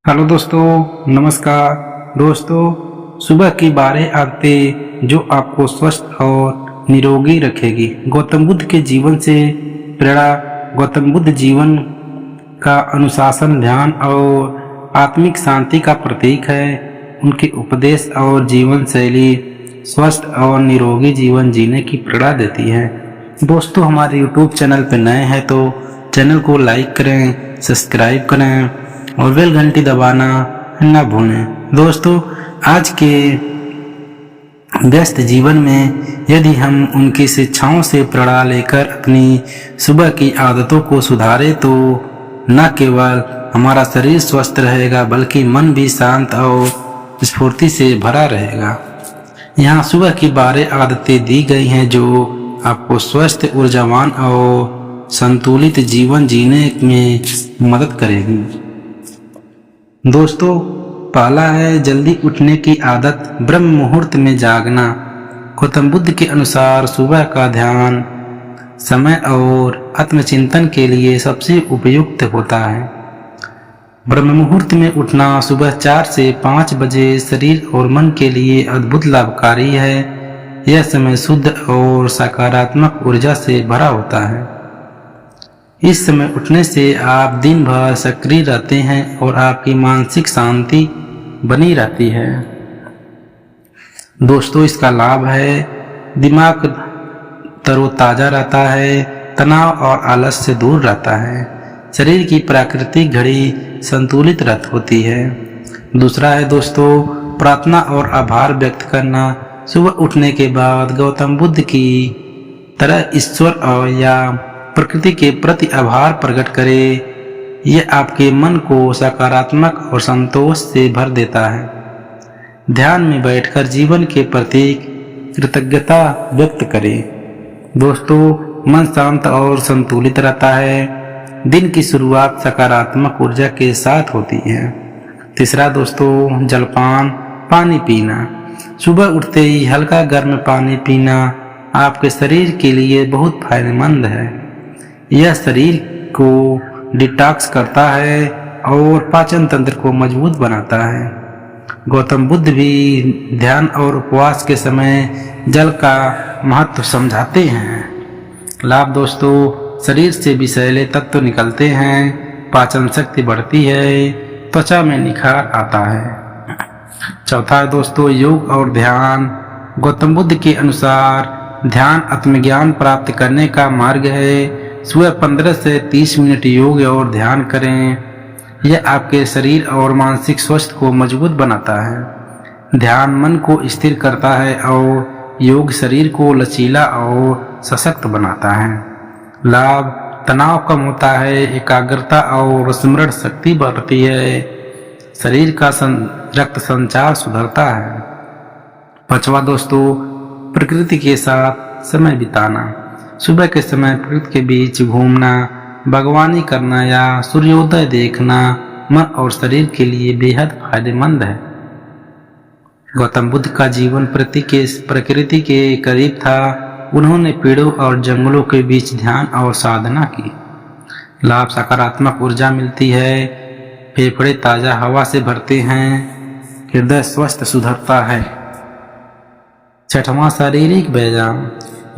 Hello दोस्तों, नमस्कार दोस्तों। सुबह की 12 आदतें जो आपको स्वस्थ और निरोगी रखेगी। गौतम बुद्ध के जीवन से प्रेरणा। गौतम बुद्ध जीवन का अनुशासन, ध्यान और आत्मिक शांति का प्रतीक है। उनके उपदेश और जीवन शैली स्वस्थ और निरोगी जीवन जीने की प्रेरणा देती है। दोस्तों, हमारे YouTube चैनल पर नए हैं तो चैनल को लाइक करें, सब्सक्राइब करें और बेल घंटी दबाना न भूलें। दोस्तों, आज के व्यस्त जीवन में यदि हम उनकी शिक्षाओं से प्रेरणा लेकर अपनी सुबह की आदतों को सुधारें तो न केवल हमारा शरीर स्वस्थ रहेगा बल्कि मन भी शांत और स्फूर्ति से भरा रहेगा। यहाँ सुबह की 12 आदतें दी गई हैं जो आपको स्वस्थ, ऊर्जावान और संतुलित जीवन जीने में मदद करेगी। दोस्तों, पहला है जल्दी उठने की आदत, ब्रह्म मुहूर्त में जागना। गौतम बुद्ध के अनुसार सुबह का ध्यान समय और आत्मचिंतन के लिए सबसे उपयुक्त होता है। ब्रह्म मुहूर्त में उठना सुबह 4 से 5 बजे शरीर और मन के लिए अद्भुत लाभकारी है। यह समय शुद्ध और सकारात्मक ऊर्जा से भरा होता है। इस समय उठने से आप दिन भर सक्रिय रहते हैं और आपकी मानसिक शांति बनी रहती है। दोस्तों, इसका लाभ है दिमाग तरोताजा रहता है, तनाव और आलस से दूर रहता है, शरीर की प्राकृतिक घड़ी संतुलित होती है। दूसरा है दोस्तों प्रार्थना और आभार व्यक्त करना। सुबह उठने के बाद गौतम बुद्ध की तरह ईश्वर और या प्रकृति के प्रति आभार प्रकट करें। यह आपके मन को सकारात्मक और संतोष से भर देता है। ध्यान में बैठकर जीवन के प्रति कृतज्ञता व्यक्त करें। दोस्तों, मन शांत और संतुलित रहता है। दिन की शुरुआत सकारात्मक ऊर्जा के साथ होती है। तीसरा दोस्तों जलपान, पानी पीना। सुबह उठते ही हल्का गर्म पानी पीना आपके शरीर के लिए बहुत फायदेमंद है। यह शरीर को डिटॉक्स करता है और पाचन तंत्र को मजबूत बनाता है। गौतम बुद्ध भी ध्यान और उपवास के समय जल का महत्व समझाते हैं। लाभ दोस्तों शरीर से विषैले तत्व निकलते हैं, पाचन शक्ति बढ़ती है, त्वचा में निखार आता है। चौथा दोस्तों योग और ध्यान। गौतम बुद्ध के अनुसार ध्यान आत्मज्ञान प्राप्त करने का मार्ग है। सुबह 15 से 30 मिनट योग और ध्यान करें। यह आपके शरीर और मानसिक स्वास्थ्य को मजबूत बनाता है। ध्यान मन को स्थिर करता है और योग शरीर को लचीला और सशक्त बनाता है। लाभ तनाव कम होता है, एकाग्रता और स्मरण शक्ति बढ़ती है, शरीर का रक्त संचार सुधरता है। पांचवा दोस्तों प्रकृति के साथ समय बिताना। सुबह के समय प्रकृति के बीच घूमना, बागवानी करना या सूर्योदय देखना मन और शरीर के लिए बेहद फायदेमंद है। गौतम बुद्ध का जीवन प्रकृति के करीब था। उन्होंने पेड़ों और जंगलों के बीच ध्यान और साधना की। लाभ सकारात्मक ऊर्जा मिलती है, फेफड़े ताजा हवा से भरते हैं, हृदय स्वस्थ सुधरता है। छठवां शारीरिक व्यायाम।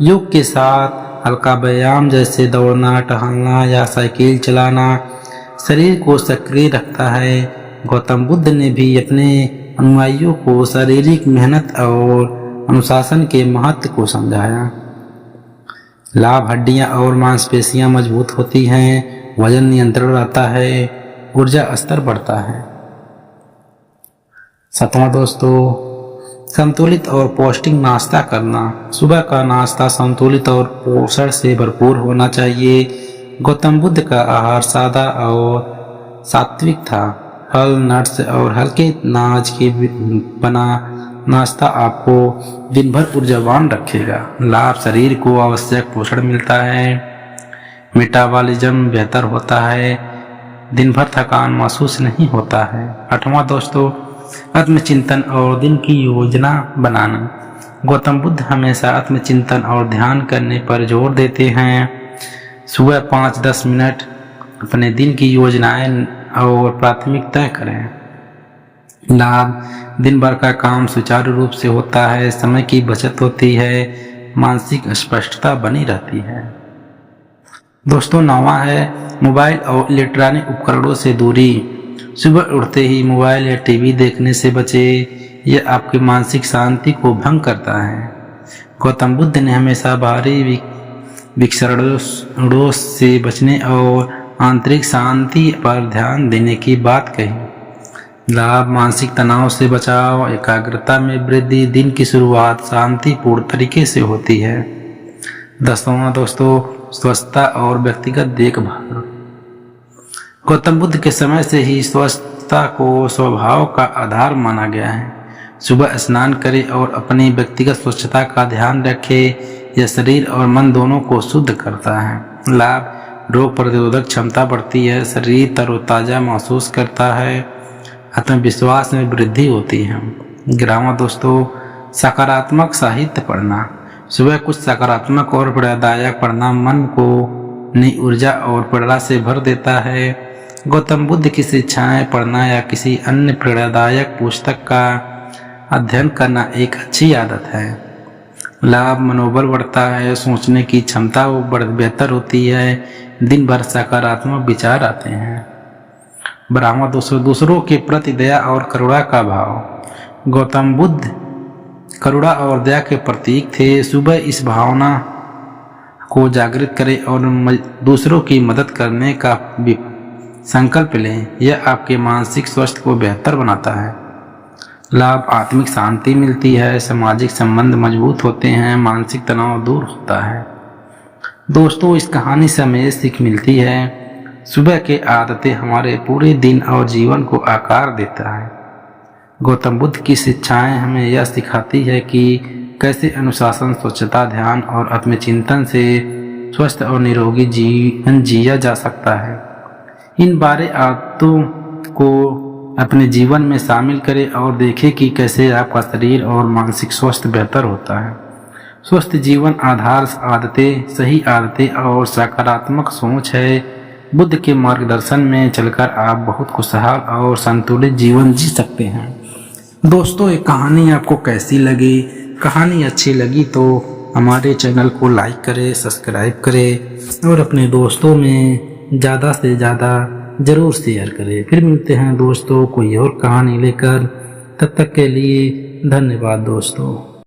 योग के साथ हल्का व्यायाम जैसे दौड़ना, टहलना या साइकिल चलाना शरीर को सक्रिय रखता है। गौतम बुद्ध ने भी अपने अनुयायियों को शारीरिक मेहनत और अनुशासन के महत्व को समझाया। लाभ हड्डियां और मांसपेशियां मजबूत होती हैं, वजन नियंत्रण रहता है, ऊर्जा स्तर बढ़ता है। सातवां दोस्तों संतुलित और पौष्टिक नाश्ता करना। सुबह का नाश्ता संतुलित और पोषण से भरपूर होना चाहिए। गौतम बुद्ध का आहार सादा और सात्विक था। फल, नट्स और हल्के अनाज के बना नाश्ता आपको दिन भर ऊर्जावान रखेगा। लाभ शरीर को आवश्यक पोषण मिलता है, मेटाबॉलिज्म बेहतर होता है, दिन भर थकान महसूस नहीं होता है। आठवां दोस्तों आत्मचिंतन और दिन की योजना बनाना। गौतम बुद्ध हमेशा आत्मचिंतन और ध्यान करने पर जोर देते हैं। सुबह 5-10 मिनट अपने दिन की योजनाएं और प्राथमिकताएं करें। लाभ, दिन भर का काम सुचारू रूप से होता है, समय की बचत होती है, मानसिक स्पष्टता बनी रहती है। दोस्तों 9वां है मोबाइल और इलेक्ट्रॉनिक उपकरणों से दूरी। सुबह उठते ही मोबाइल या टीवी देखने से बचे, यह आपकी मानसिक शांति को भंग करता है। गौतम बुद्ध ने हमेशा बाहरी विक्षरणों से बचने और आंतरिक शांति पर ध्यान देने की बात कही। लाभ, मानसिक तनाव से बचाव, एकाग्रता में वृद्धि, दिन की शुरुआत शांतिपूर्ण तरीके से होती है। 10वां दोस्तों स्वच्छता और व्यक्तिगत देखभाल। गौतम बुद्ध के समय से ही स्वच्छता को स्वभाव का आधार माना गया है। सुबह स्नान करें और अपनी व्यक्तिगत स्वच्छता का ध्यान रखें, यह शरीर और मन दोनों को शुद्ध करता है। लाभ, रोग प्रतिरोधक क्षमता बढ़ती है, शरीर तरोताजा महसूस करता है, आत्मविश्वास में वृद्धि होती है। 11वां दोस्तों सकारात्मक साहित्य पढ़ना। सुबह कुछ सकारात्मक और प्रेरणादायक पढ़ना मन को नई ऊर्जा और प्रेरणा से भर देता है। गौतम बुद्ध की शिक्षाएं पढ़ना या किसी अन्य प्रेरणादायक पुस्तक का अध्ययन करना एक अच्छी आदत है। लाभ, मनोबल बढ़ता है, सोचने की क्षमता बेहतर होती है, दिन भर सकारात्मक विचार आते हैं। 12वां दोस्तों दूसरों के प्रति दया और करुणा का भाव। गौतम बुद्ध करुणा और दया के प्रतीक थे। सुबह इस भावना को जागृत करें और दूसरों की मदद करने का संकल्प लें, यह आपके मानसिक स्वास्थ्य को बेहतर बनाता है। लाभ, आत्मिक शांति मिलती है, सामाजिक संबंध मजबूत होते हैं, मानसिक तनाव दूर होता है। दोस्तों इस कहानी से हमें सीख मिलती है, सुबह के आदतें हमारे पूरे दिन और जीवन को आकार देता है। गौतम बुद्ध की शिक्षाएं हमें यह सिखाती है कि कैसे अनुशासन, स्वच्छता, ध्यान और आत्मचिंतन से स्वस्थ और निरोगी जीवन जिया जा सकता है। इन बारे आदतों को अपने जीवन में शामिल करें और देखें कि कैसे आपका शरीर और मानसिक स्वास्थ्य बेहतर होता है। स्वस्थ जीवन आधार आदतें, सही आदतें और सकारात्मक सोच है। बुद्ध के मार्गदर्शन में चलकर आप बहुत खुशहाल और संतुलित जीवन जी सकते हैं। दोस्तों ये कहानी आपको कैसी लगी? कहानी अच्छी लगी तो हमारे चैनल को लाइक करें, सब्सक्राइब करें और अपने दोस्तों में ज़्यादा से ज़्यादा ज़रूर शेयर करें। फिर मिलते हैं दोस्तों कोई और कहानी लेकर, तब तक के लिए धन्यवाद दोस्तों।